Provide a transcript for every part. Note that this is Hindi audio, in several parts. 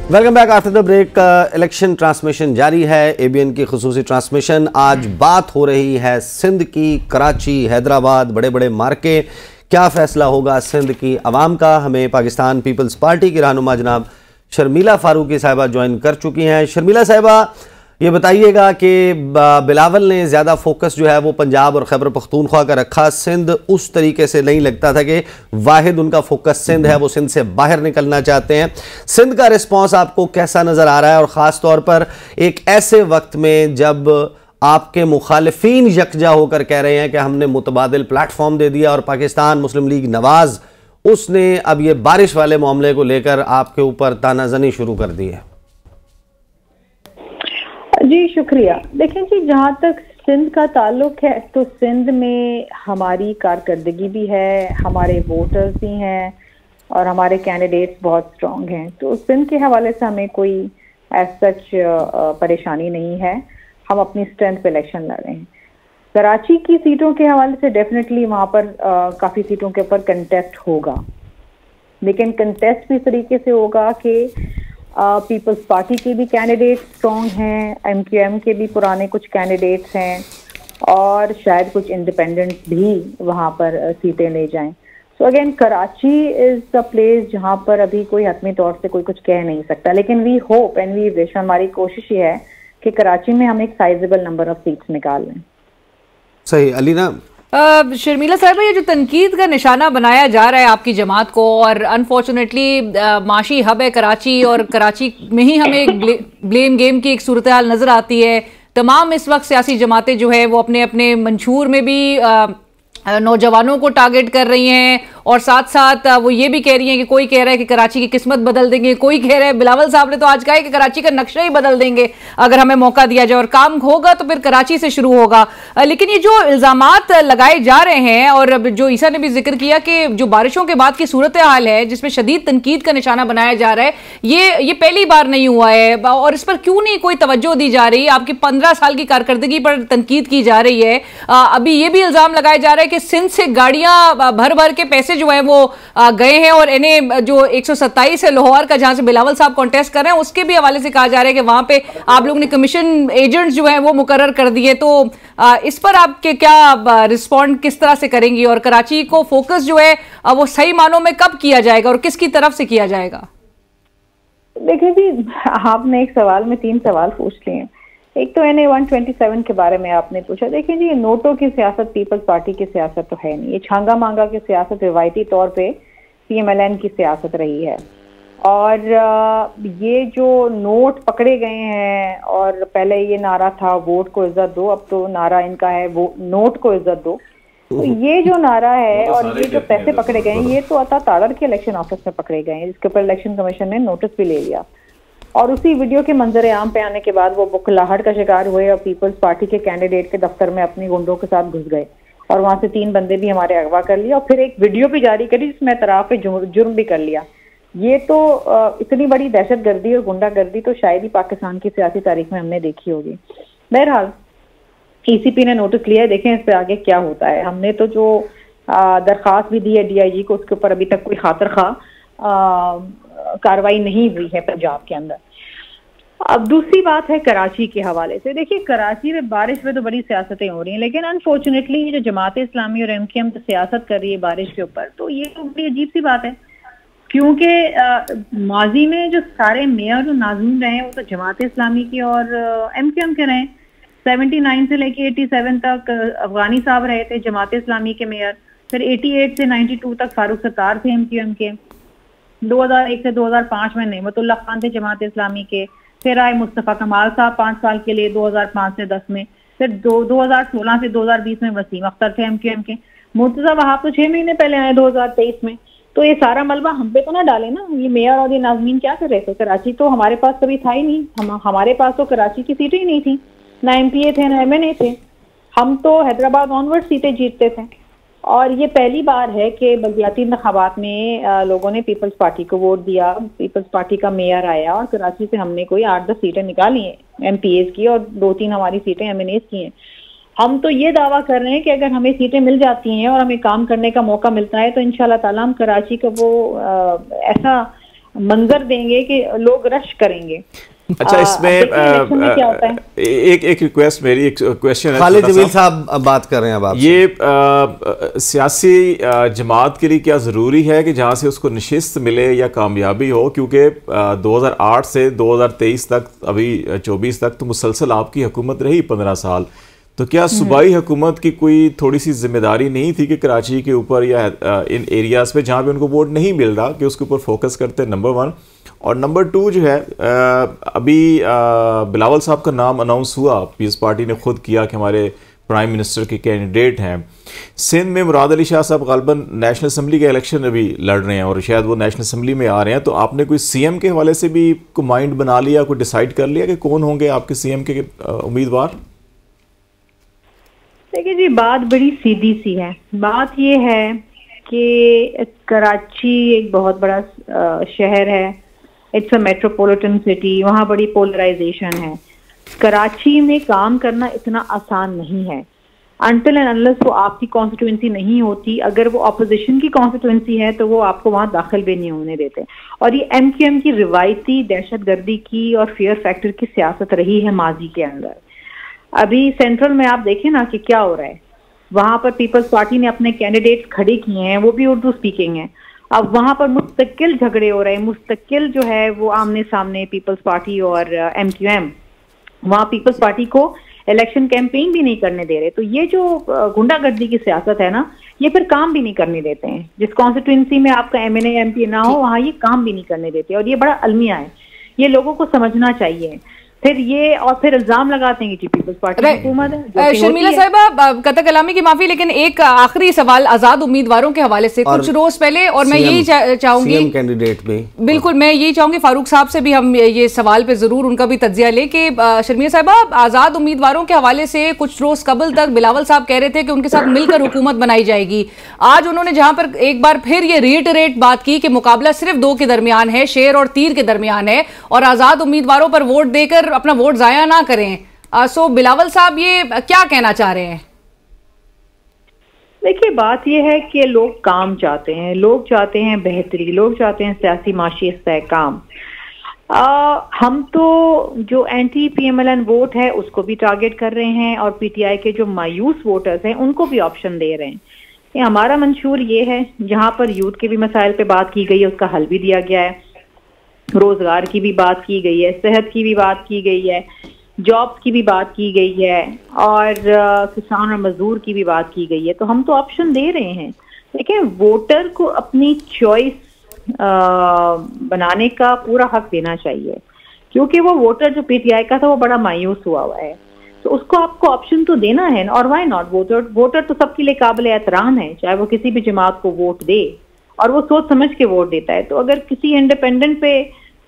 Welcome back after the break. Election transmission जारी है, एबीएन की खुसूसी ट्रांसमिशन। आज बात हो रही है सिंध की, कराची, हैदराबाद, बड़े बड़े मार्के। क्या फैसला होगा सिंध की आवाम का? हमें पाकिस्तान पीपल्स पार्टी की रहनुमा जनाब शर्मिला फारूकी साहिबा ज्वाइन कर चुकी हैं। शर्मिला साहिबा, ये बताइएगा कि बिलावल ने ज़्यादा फोकस जो है वो पंजाब और खैबर पख्तूनख्वा का रखा। सिंध उस तरीके से नहीं लगता था कि वाहिद उनका फोकस सिंध है, वो सिंध से बाहर निकलना चाहते हैं। सिंध का रिस्पांस आपको कैसा नज़र आ रहा है, और ख़ास तौर पर एक ऐसे वक्त में जब आपके मुखालिफिन यकजा होकर कह रहे हैं कि हमने मुतबादिल प्लेटफॉर्म दे दिया, और पाकिस्तान मुस्लिम लीग नवाज उसने अब ये बारिश वाले मामले को लेकर आपके ऊपर तानाजनी शुरू कर दी है? जी शुक्रिया। देखें जी, जहाँ तक सिंध का ताल्लुक है तो सिंध में हमारी कारकर्दगी भी है, हमारे वोटर्स भी हैं और हमारे कैंडिडेट्स बहुत स्ट्रॉन्ग हैं। तो सिंध के हवाले से हमें कोई एज सच परेशानी नहीं है। हम अपनी स्ट्रेंथ पे इलेक्शन लड़ रहे हैं। कराची की सीटों के हवाले से डेफिनेटली वहाँ पर काफ़ी सीटों के ऊपर कंटेस्ट होगा, लेकिन कंटेस्ट भी इस तरीके से होगा कि पीपल्स पार्टी के भी कैंडिडेट स्ट्रॉन्ग हैं, एमक्यूएम के भी पुराने कुछ कैंडिडेट्स हैं, और शायद कुछ इंडिपेंडेंट्स भी वहाँ पर सीटें ले जाएं। So again Karachi is the place जहाँ पर अभी कोई हतमी तौर से कोई कुछ कह नहीं सकता, लेकिन we hope and we wish, हमारी कोशिश ये है कि कराची में हम एक साइजेबल नंबर ऑफ सीट्स निकाल लें। सही। अलीना, शर्मिला साहिबा, ये जो तनकीद का निशाना बनाया जा रहा है आपकी जमात को, और अनफॉर्चुनेटली माशी हब है कराची, और कराची में ही हमें एक ब्लेम गेम की एक सूरत हाल नजर आती है। तमाम इस वक्त सियासी जमातें जो है वो अपने अपने मंशूर में भी नौजवानों को टारगेट कर रही हैं, और साथ साथ वो ये भी कह रही हैं कि कोई कह रहा है कि कराची की किस्मत बदल देंगे, कोई कह रहा है, बिलावल साहब ने तो आज कहा है कि कराची का नक्शा ही बदल देंगे अगर हमें मौका दिया जाए, और काम होगा तो फिर कराची से शुरू होगा। लेकिन ये जो इल्जामात लगाए जा रहे हैं, और जो ईसा ने भी जिक्र किया कि जो बारिशों के बाद की सूरत हाल है जिसमें शदीद तनकीद का निशाना बनाया जा रहा है, ये पहली बार नहीं हुआ है, और इस पर क्यों नहीं कोई तवज्जो दी जा रही? आपकी 15 साल की कारकर्दगी पर तनकीद की जा रही है। अभी ये भी इल्जाम लगाया जा रहा है कि सिंध से गाड़ियां भर भर के पैसे जो है वो गए हैं, और इन्हें जो 127 है लाहौर का, जहां से बिलावल साहब कॉन्टेस्ट कर रहे हैं, उसके भी हवाले से कहा जा रहा है कि वहां पे आप लोगों ने कमीशन एजेंट्स जो हैं वो मुकर्रर कर दिए। तो इस पर आपके क्या रिस्पॉन्ड किस तरह से करेंगी, और कराची को फोकस जो है वो सही मानों में कब किया जाएगा और किसकी तरफ से किया जाएगा? देखिए जी, आपने एक सवाल में 3 सवाल पूछ लिए। एक तो NA 127 के बारे में आपने पूछा। देखिए जी, नोटों की सियासत पीपल्स पार्टी की सियासत तो है नहीं। ये छांगा मांगा की सियासत रिवायती तौर पे PMLN की सियासत रही है, और ये जो नोट पकड़े गए हैं, और पहले ये नारा था वोट को इज्जत दो, अब तो नारा इनका है वो नोट को इज्जत दो। तो ये जो नारा है और ये जो पैसे पकड़े गए हैं, ये तो अता ताड़र के इलेक्शन ऑफिस में पकड़े गए हैं, जिसके ऊपर इलेक्शन कमीशन ने नोटिस भी ले लिया। और उसी वीडियो के मंजर आम पे आने के बाद वो बुखलाहट का शिकार हुए और पीपल्स पार्टी के कैंडिडेट के दफ्तर में अपनी गुंडों के साथ घुस गए, और वहां से 3 बंदे भी हमारे अगवा कर लिया, और फिर एक वीडियो भी जारी करी जिसमें एतराफ पे जुर्म भी कर लिया। ये तो इतनी बड़ी दहशतगर्दी और गुंडागर्दी तो शायद ही पाकिस्तान की सियासी तारीख में हमने देखी होगी। बहरहाल ECP ने नोटिस लिया है, देखें इस पे आगे क्या होता है। हमने तो जो दरख्वास्त भी दी है DIG को, उसके ऊपर अभी तक कोई खातिर खा कार्रवाई नहीं हुई है पंजाब के अंदर। अब दूसरी बात है कराची के हवाले से। देखिए, कराची में बारिश में तो बड़ी सियासतें हो रही हैं, लेकिन अनफॉर्चुनेटली ये जो जमात इस्लामी और MKM तो सियासत कर रही है बारिश के ऊपर, तो ये तो बड़ी अजीब सी बात है, क्योंकि माजी में जो सारे मेयर और नाज़मीन रहे हैं वो तो जमात इस्लामी की और MKM के रहे। 79 से लेके 87 तक अफगानी साहब रहे थे जमात इस्लामी के मेयर, फिर 88 से 92 तक फारूक सत्तार थे MKM के, 2001 से 2005 में नेमतुल्लाह खान थे जमात इस्लामी के, फिर आए मुस्तफ़ा कमाल साहब 5 साल के लिए 2005 से 10 में, फिर 2016 से 2020 में वसीम अख्तर थे MKM के, मुर्तज़ा वहाब तो 6 महीने पहले आए 2023 में। तो ये सारा मलबा हम पे तो ना डाले ना, ये मेयर और ये नाज़मीन क्या कर रहे थे? कराची तो हमारे पास कभी था ही नहीं, हमारे पास तो कराची की सीटें ही नहीं थी, ना MPA थे ना MNA थे, हम तो हैदराबाद ऑनवर्ड सीटें जीतते थे। और ये पहली बार है कि बल्दियाती इंतखाबात में लोगों ने पीपल्स पार्टी को वोट दिया, पीपल्स पार्टी का मेयर आया, और कराची से हमने कोई 8-10 सीटें निकाली हैं MPAs की, और 2-3 हमारी सीटें MNAs की हैं। हम तो ये दावा कर रहे हैं कि अगर हमें सीटें मिल जाती हैं और हमें काम करने का मौका मिलता है तो इंशाल्लाह ताला हम कराची का वो ऐसा मंजर देंगे कि लोग रश करेंगे। अच्छा, इसमें क्या होता है? एक रिक्वेस्ट, मेरी एक क्वेश्चन है। खालिद जमील साहब बात कर रहे हैं अब आप। ये सियासी जमात के लिए क्या ज़रूरी है कि जहाँ से उसको नशिस्त मिले या कामयाबी हो, क्योंकि 2008 से 2023 तक, अभी 24 तक तो मुसलसल आपकी हुकूमत रही 15 साल, तो क्या सूबाई हुकूमत की कोई थोड़ी सी जिम्मेदारी नहीं थी कि कराची के ऊपर या इन एरियाज़ पे जहाँ पे उनको वोट नहीं मिल रहा कि उसके ऊपर फोकस करते? नंबर 1। और नंबर 2 जो है, अभी बिलावल साहब का नाम अनाउंस हुआ, पीपल्स पार्टी ने खुद किया कि हमारे प्राइम मिनिस्टर के कैंडिडेट हैं। सिंध में मुराद अली शाह साहब गालिबन नेशनल असम्बली के इलेक्शन अभी लड़ रहे हैं और शायद वो नेशनल असम्बली में आ रहे हैं, तो आपने कोई सीएम के हवाले से भी को माइंड बना लिया, कोई डिसाइड कर लिया कि कौन होंगे आपके सीएम के उम्मीदवार? देखिए जी, बात बड़ी सीधी सी है। बात ये है कि कराची एक बहुत बड़ा शहर है, इट्स अ मेट्रोपॉलिटन सिटी, वहाँ बड़ी पोलराइजेशन है। कराची में काम करना इतना आसान नहीं है अनटिल एंड अनलेस वो आपकी कॉन्स्टिट्यूंसी नहीं होती। अगर वो ऑपोजिशन की कॉन्स्टिट्यूंसी है तो वो आपको वहाँ दाखिल भी नहीं होने देते। और ये एमक्यूएम की रिवायती दहशतगर्दी की और फियर फैक्टर की सियासत रही है माजी के अंदर। अभी सेंट्रल में आप देखें ना कि क्या हो रहा है, वहां पर पीपल्स पार्टी ने अपने कैंडिडेट खड़े किए हैं, वो भी उर्दू स्पीकिंग है। अब वहां पर मुस्तकिल झगड़े हो रहे हैं, मुस्तकिल जो है वो आमने सामने पीपल्स पार्टी और एमक्यूएम, वहां पीपल्स पार्टी को इलेक्शन कैंपेन भी नहीं करने दे रहे। तो ये जो गुंडागर्दी की सियासत है ना, ये फिर काम भी नहीं करने देते हैं। जिस कॉन्स्टिट्यूंसी में आपका एमएनए एमपी ना हो, वहां ये काम भी नहीं करने देते, और ये बड़ा अलमिया है, ये लोगों को समझना चाहिए। फिर ये और फिर इल्जाम लगाते हैं कि पीपल्स पार्टी की हुकूमत है। शर्मिला साहिबा, कतई कलामी की माफी, लेकिन एक आखिरी सवाल आजाद उम्मीदवारों के हवाले से कुछ रोज पहले, और मैं यही चाहूंगी कैंडिडेट भी, बिल्कुल मैं यही चाहूंगी फारूक साहब से भी हम ये सवाल पे जरूर उनका भी तज्जिया ले कि शर्मिला साहिबा, आजाद उम्मीदवारों के हवाले से कुछ रोज कबल तक बिलावल साहब कह रहे थे कि उनके साथ मिलकर हुकूमत बनाई जाएगी। आज उन्होंने जहां पर एक बार फिर ये रिइटरेट बात की कि मुकाबला सिर्फ 2 के दरमियान है, शेर और तीर के दरमियान है, और आजाद उम्मीदवारों पर वोट देकर अपना वोट जाया ना करें। सो बिलावल साहब ये क्या कहना चाह रहे हैं? देखिए, बात यह है कि लोग काम चाहते हैं, लोग चाहते हैं बेहतरी, लोग चाहते हैं सियासी माशी इस्तेहकाम। हम तो जो एंटी पीएमएलएन वोट है उसको भी टारगेट कर रहे हैं, और पीटीआई के जो मायूस वोटर्स हैं उनको भी ऑप्शन दे रहे हैं। ये हमारा मंशूर ये है, जहां पर यूथ के भी मसाइल पे बात की गई है उसका हल भी दिया गया है, रोजगार की भी बात की गई है, सेहत की भी बात की गई है, जॉब्स की भी बात की गई है, और किसान और मजदूर की भी बात की गई है। तो हम तो ऑप्शन दे रहे हैं। देखिए, वोटर को अपनी चॉइस बनाने का पूरा हक देना चाहिए, क्योंकि वो वोटर जो पीटीआई का था वो बड़ा मायूस हुआ है, तो उसको आपको ऑप्शन तो देना है। और वाई नॉट, वोटर तो सबके लिए काबिल एहतराम है, चाहे वो किसी भी जमात को वोट दे, और वो सोच समझ के वोट देता है। तो अगर किसी इंडिपेंडेंट पे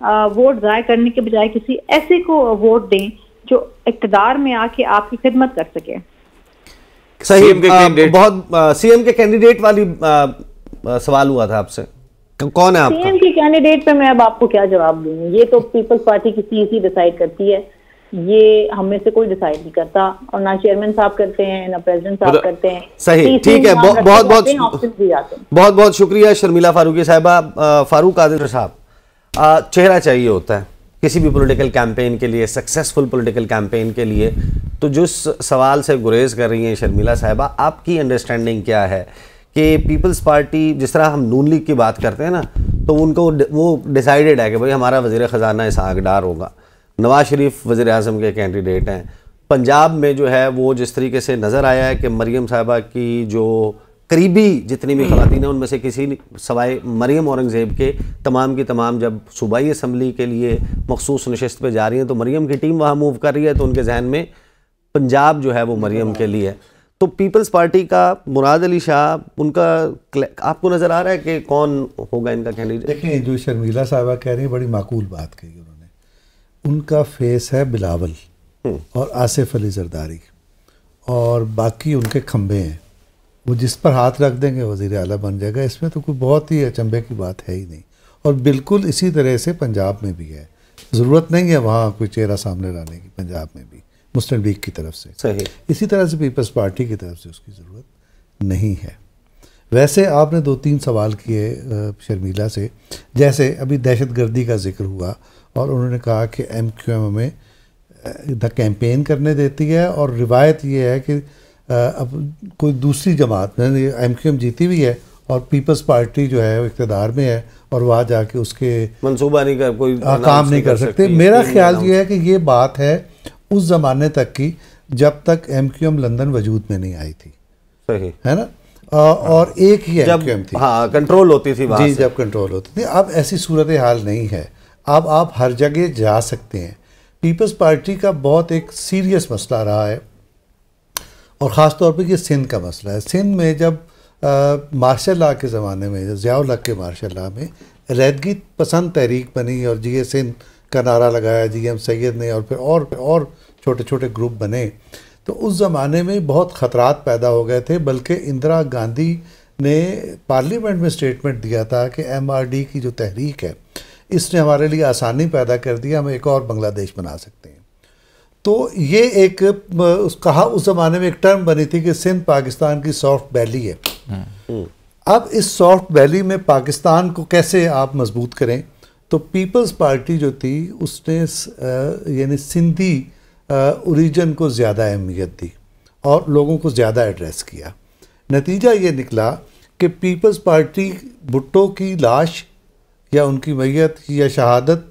वोट जाया करने के बजाय किसी ऐसे को वोट दें जो इक़्तिदार में आके आपकी खिदमत कर सके। सही, बहुत सीएम के कैंडिडेट वाली सवाल हुआ था आपसे, कौन है आपका सीएम के कैंडिडेट पे? मैं अब आपको क्या जवाब दूंगी, ये तो पीपल्स पार्टी की सीईसी डिसाइड करती है, ये हम में से कोई डिसाइड नहीं करता, और ना चेयरमैन साहब करते हैं ना प्रेसिडेंट साहब करते हैं। सही, ठीक है, बहुत बहुत शुक्रिया शर्मिला फारूकी साहिबा। फारूक आदिल साहब, चेहरा चाहिए होता है किसी भी पॉलिटिकल कैंपेन के लिए, सक्सेसफुल पॉलिटिकल कैंपेन के लिए। तो जिस सवाल से गुरेज कर रही हैं शर्मिला साहिबा, आपकी अंडरस्टैंडिंग क्या है कि पीपल्स पार्टी, जिस तरह हम नून लीग की बात करते हैं ना, तो उनको वो डिसाइडेड है कि भाई हमारा वज़ीर ख़जाना इसहाक डार होगा, नवाज शरीफ वज़ीर आज़म के कैंडिडेट हैं। पंजाब में जो है वो जिस तरीके से नज़र आया है कि मरियम साहिबा की जो करीबी जितनी भी ख़वातीन हैं उनमें से किसी सवाए मरियम औरंगज़ेब के तमाम की तमाम जब सूबाई असम्बली के लिए मखसूस नशिस्त पे जा रही हैं तो मरियम की टीम वहाँ मूव कर रही है, तो उनके जहन में पंजाब जो है वो मरियम के लिए। तो पीपल्स पार्टी का मुराद अली शाह, उनका आपको नज़र आ रहा है कि कौन होगा इनका कैंडिडेट? देखिए, जो शर्मिला साहिबा कह रही है बड़ी माकूल बात कही उन्होंने। उनका फेस है बिलावल और आसिफ अली जरदारी, और बाकी उनके खंबे हैं, वो जिस पर हाथ रख देंगे वज़ीर आला बन जाएगा। इसमें तो कोई बहुत ही अचंभे की बात है ही नहीं। और बिल्कुल इसी तरह से पंजाब में भी है, ज़रूरत नहीं है वहाँ कोई चेहरा सामने लाने की, पंजाब में भी मुस्लिम लीग की तरफ से। सही, इसी तरह से पीपल्स पार्टी की तरफ से उसकी ज़रूरत नहीं है। वैसे आपने 2-3 सवाल किए शर्मिला से, जैसे अभी दहशतगर्दी का जिक्र हुआ और उन्होंने कहा कि MQM हमें द कैंपेन करने देती है, और रिवायत ये है कि अब कोई दूसरी जमात, MQM जीती हुई है और पीपल्स पार्टी जो है वो इक़्तिदार में है और वहाँ जाके उसके मंसूबा नहीं कर, कोई काम नहीं कर सकते। मेरा ख्याल ये है कि ये बात है उस ज़माने तक की जब तक MQM लंदन वजूद में नहीं आई थी, सही है ना, और एक ही MQM थी, हाँ कंट्रोल होती थी जी, जब कंट्रोल होती थी। अब ऐसी सूरत हाल नहीं है, अब आप हर जगह जा सकते हैं। पीपल्स पार्टी का बहुत एक सीरियस मसला रहा है, और ख़ास तौर पे ये सिंध का मसला है। सिंध में जब मार्शल लॉ के ज़माने में, ज़िया-उल हक के मार्शल लॉ में अलहदगी पसंद तहरीक बनी और जी सिंध का नारा लगाया GM सैयद ने, और फिर और छोटे छोटे ग्रुप बने, तो उस ज़माने में बहुत ख़तरात पैदा हो गए थे। बल्कि इंदिरा गांधी ने पार्लियामेंट में स्टेटमेंट दिया था कि MRD की जो तहरीक है इसने हमारे लिए आसानी पैदा कर दी, हम एक और बांग्लादेश बना सकते हैं। तो ये एक कहा उस ज़माने में एक टर्म बनी थी कि सिंध पाकिस्तान की सॉफ्ट वैली है। अब इस सॉफ्ट वैली में पाकिस्तान को कैसे आप मजबूत करें, तो पीपल्स पार्टी जो थी उसने यानी सिंधी ओरिजिन को ज़्यादा अहमियत दी और लोगों को ज़्यादा एड्रेस किया। नतीजा ये निकला कि पीपल्स पार्टी भुट्टो की लाश या उनकी मैयत या शहादत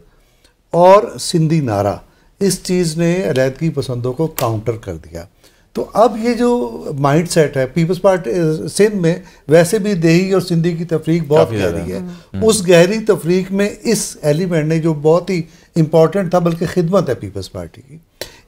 और सिंधी नारा, इस चीज़ ने अलहदगी पसंदों को काउंटर कर दिया। तो अब ये जो माइंड सेट है पीपल्स पार्टी सिंध में, वैसे भी देही और सिंधी की तफरीक बहुत गहरी है, उस गहरी तफरीक में इस एलिमेंट ने जो बहुत ही इम्पॉर्टेंट था, बल्कि खिदमत है पीपल्स पार्टी की,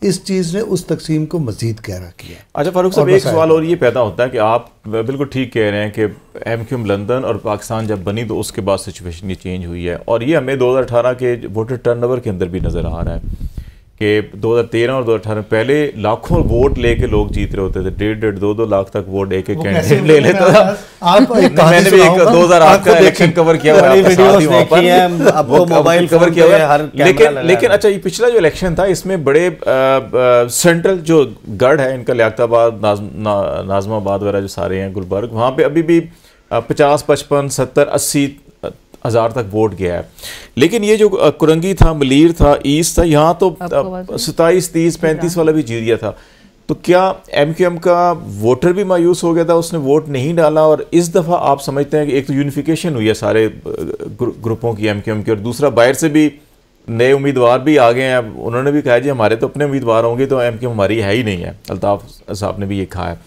इस चीज़ ने उस तकसीम को मज़ीद गहरा किया। अच्छा फारूक साहब, एक सवाल और ये पैदा होता है कि आप बिल्कुल ठीक कह रहे हैं कि MQM लंदन और पाकिस्तान जब बनी तो उसके बाद सिचुएशन ये चेंज हुई है, और ये हमें 2018 के वोटर टर्नओवर के अंदर भी नज़र आ रहा है कि 2013 और 2018 पहले लाखों वोट लेके लोग जीत रहे होते थे, 1.5 2 लाख तक वोट एक कैंडिडेट ले लेता था। मैंने भी एक 2008 का इलेक्शन कवर किया हुआ है, आपको मोबाइल कवर किया हुआ। लेकिन अच्छा, ये पिछला जो इलेक्शन था इसमें बड़े सेंट्रल जो गढ़ है इनका, लियाकताबाद, नाजमाबाद वगैरह जो सारे हैं, गुलबर्ग, वहाँ पे अभी भी 50, 55, 70, 80 हज़ार तक वोट गया है। लेकिन ये जो कुरंगी था, मलीर था, ईस्ट था, यहाँ तो 27, 30, 35 वाला भी जीत गया था। तो क्या MQM का वोटर भी मायूस हो गया था, उसने वोट नहीं डाला? और इस दफ़ा आप समझते हैं कि एक तो यूनिफिकेशन हुई है सारे ग्रुपों की MQM की, और दूसरा बाहर से भी नए उम्मीदवार भी आ गए हैं। उन्होंने भी कहा जी हमारे तो अपने उम्मीदवार होंगे, तो MQM हमारी है ही नहीं है। अल्ताफ साहब ने भी ये कहा है।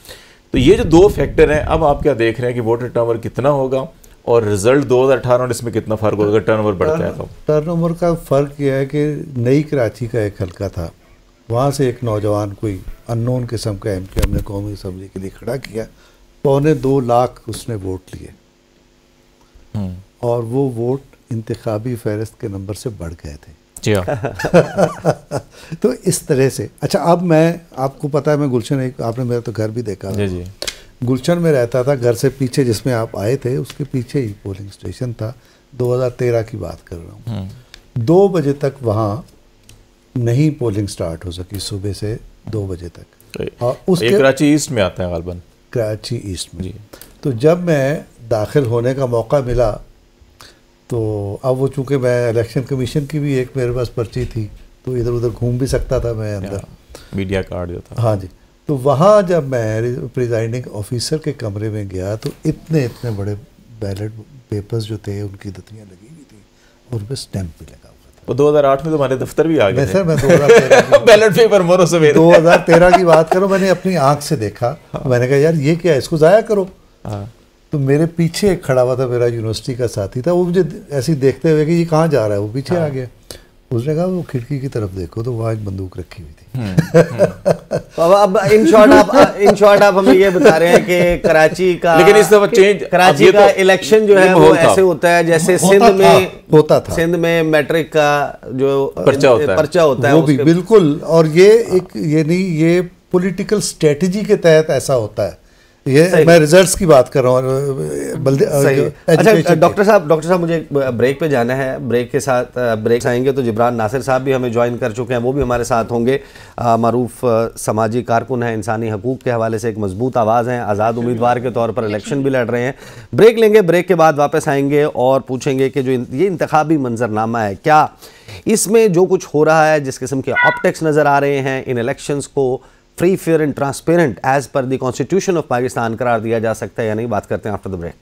तो ये जो दो फैक्टर हैं, अब आप क्या देख रहे हैं कि वोटर टर्नओवर कितना होगा और रिजल्ट 2018 और इसमें कितना फ़र्क होगा अगर टर्नओवर बढ़ता है? तो टर्नओवर का फ़र्क यह है कि नई कराची का एक हल्का था, वहाँ से एक नौजवान कोई अननोन किस्म का MQM ने कौमी असम्बली के लिए खड़ा किया, 2.25 लाख उसने वोट लिए, और वो वोट इंतखाबी फहरिस्त के नंबर से बढ़ गए थे। जी हाँ। तो इस तरह से अच्छा, अब मैं आपको पता है मैं गुलशन, एक आपने मेरा तो घर भी देखा, जी गुलशन में रहता था। घर से पीछे जिसमें आप आए थे उसके पीछे ही पोलिंग स्टेशन था। 2013 की बात कर रहा हूँ। 2 बजे तक वहाँ नहीं पोलिंग स्टार्ट हो सकी, सुबह से 2 बजे तक। और उसके कराची ईस्ट में आता है गालबन, कराची ईस्ट में। तो जब मैं दाखिल होने का मौका मिला, तो अब वो चूँकि मैं इलेक्शन कमीशन की भी एक मेरे पास पर्ची थी, तो इधर उधर घूम भी सकता था मैं अंदर, मीडिया कार्ड जो था। हाँ जी। तो वहाँ जब मैं प्रिजाइडिंग ऑफिसर के कमरे में गया, तो इतने बड़े बैलेट पेपर्स जो थे उनकी दतियाँ लगी हुई थी और उन पर स्टैंप भी लगा हुआ था। वो 2008 में तो हमारे दफ्तर भी आ गए थे। सर मैं 2013 बैलेट पेपर मोरो सवेरे 2013 की बात करो, मैंने अपनी आँख से देखा। मैंने कहा यार ये क्या है, इसको ज़ाया करो। तो मेरे पीछे एक खड़ा हुआ था, मेरा यूनिवर्सिटी का साथी था, वो मुझे ऐसे ही देखते हुए कि ये कहाँ जा रहा है, वो पीछे आ गया। उसने कहा वो खिड़की की तरफ देखो, तो वहाँ एक बंदूक रखी हुई थी। अब इन शॉर्ट आप हमें ये बता रहे हैं कि कराची का, लेकिन इस दफा चेंज, कराची का इलेक्शन जो है वो ऐसे होता है जैसे सिंध में होता था। सिंध में मैट्रिक का जो पर्चा होता है वो भी बिल्कुल। और ये एक ये नहीं, ये पॉलिटिकल स्ट्रेटजी के तहत ऐसा होता है। ये मैं रिजल्ट्स की बात कर रहा हूँ। अच्छा डॉक्टर साहब मुझे ब्रेक पे जाना है, ब्रेक के साथ ब्रेक आएंगे तो जिब्रान नासिर साहब भी हमें ज्वाइन कर चुके हैं, वो भी हमारे साथ होंगे। मारूफ समाजी कारकुन हैं, इंसानी हकूक़ के हवाले से एक मजबूत आवाज़ हैं, आज़ाद उम्मीदवार के तौर पर इलेक्शन भी लड़ रहे हैं। ब्रेक लेंगे, ब्रेक के बाद वापस आएंगे और पूछेंगे कि जो ये इंतखाबी मंजरनामा है, क्या इसमें जो कुछ हो रहा है, जिस किस्म के ऑप्टिक्स नज़र आ रहे हैं, इन इलेक्शंस को free, fair and transparent as per the constitution of Pakistan करार दिया जा सकता है या नहीं? बात करते हैं आफ्टर द ब्रेक।